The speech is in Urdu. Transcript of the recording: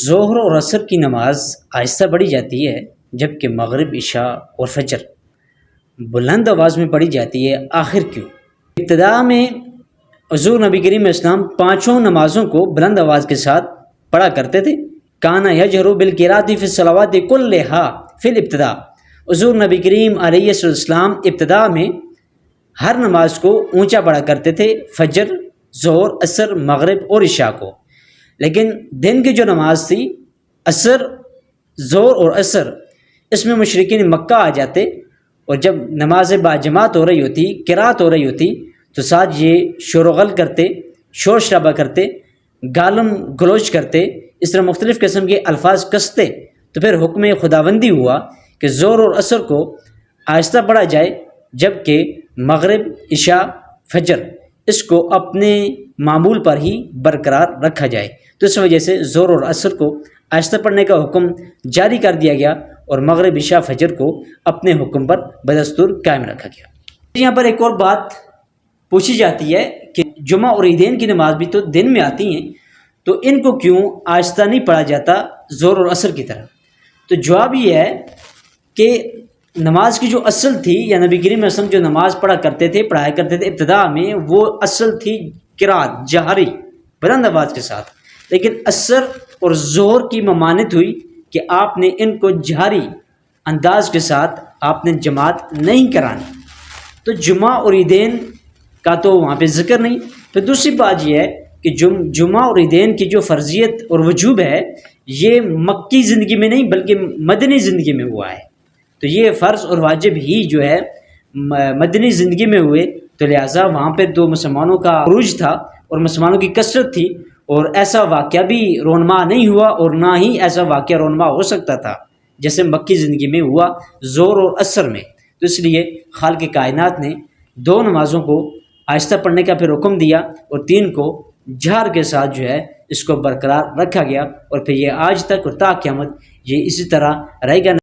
ظہر اور عصر کی نماز آہستہ پڑھی جاتی ہے، جبکہ مغرب، عشاء اور فجر بلند آواز میں پڑھی جاتی ہے، آخر کیوں؟ ابتدا میں حضور نبی کریم علیہ السلام پانچوں نمازوں کو بلند آواز کے ساتھ پڑھا کرتے تھے۔ کانا یجہر بالقراۃ فی الصلوات کلھا فی الابتداء، حضور نبی کریم علیہ السلام ابتدا میں ہر نماز کو اونچا پڑھا کرتے تھے، فجر، ظہر، عصر، مغرب اور عشاء کو۔ لیکن دن کی جو نماز تھی، عصر، ظہر اور عصر، اس میں مشرکین مکہ آ جاتے، اور جب نماز باجماعت ہو رہی ہوتی، قرات ہو رہی ہوتی، تو ساتھ یہ شور و غل کرتے، شور شرابہ کرتے، گالم گلوچ کرتے، اس طرح مختلف قسم کے الفاظ کستے۔ تو پھر حکم خداوندی ہوا کہ ظہر اور عصر کو آہستہ پڑھا جائے، جبکہ مغرب، عشاء، فجر اس کو اپنے معمول پر ہی برقرار رکھا جائے۔ تو اس وجہ سے ظہر اور عصر کو آہستہ پڑھنے کا حکم جاری کر دیا گیا، اور مغرب، عشاء، فجر کو اپنے حکم پر بدستور قائم رکھا گیا۔ یہاں پر ایک اور بات پوچھی جاتی ہے کہ جمعہ اور عیدین کی نماز بھی تو دن میں آتی ہیں، تو ان کو کیوں آہستہ نہیں پڑھا جاتا ظہر اور عصر کی طرح؟ تو جواب یہ ہے کہ نماز کی جو اصل تھی، یا نبی کریم علیہ السلام جو نماز پڑھا کرتے تھے، پڑھایا کرتے تھے ابتدا میں، وہ اصل تھی قرات، جہری، بلند آواز کے ساتھ۔ لیکن عصر اور ظہر کی ممانعت ہوئی کہ آپ نے ان کو جہری انداز کے ساتھ آپ نے جماعت نہیں کرانی، تو جمعہ اور عیدین کا تو وہاں پہ ذکر نہیں۔ پھر دوسری بات یہ ہے کہ جمعہ اور عیدین کی جو فرضیت اور وجوب ہے، یہ مکی زندگی میں نہیں بلکہ مدنی زندگی میں ہوا ہے۔ تو یہ فرض اور واجب ہی جو ہے مدنی زندگی میں ہوئے، تو لہٰذا وہاں پہ تو مسلمانوں کا عروج تھا اور مسلمانوں کی کثرت تھی، اور ایسا واقعہ بھی رونما نہیں ہوا، اور نہ ہی ایسا واقعہ رونما ہو سکتا تھا جیسے مکی زندگی میں ہوا ظہر اور عصر میں۔ تو اس لیے خالق کائنات نے دو نمازوں کو آہستہ پڑھنے کا پھر حکم دیا، اور تین کو جہر کے ساتھ جو ہے اس کو برقرار رکھا گیا، اور پھر یہ آج تک اور تا قیامت یہ اسی طرح رہے گا۔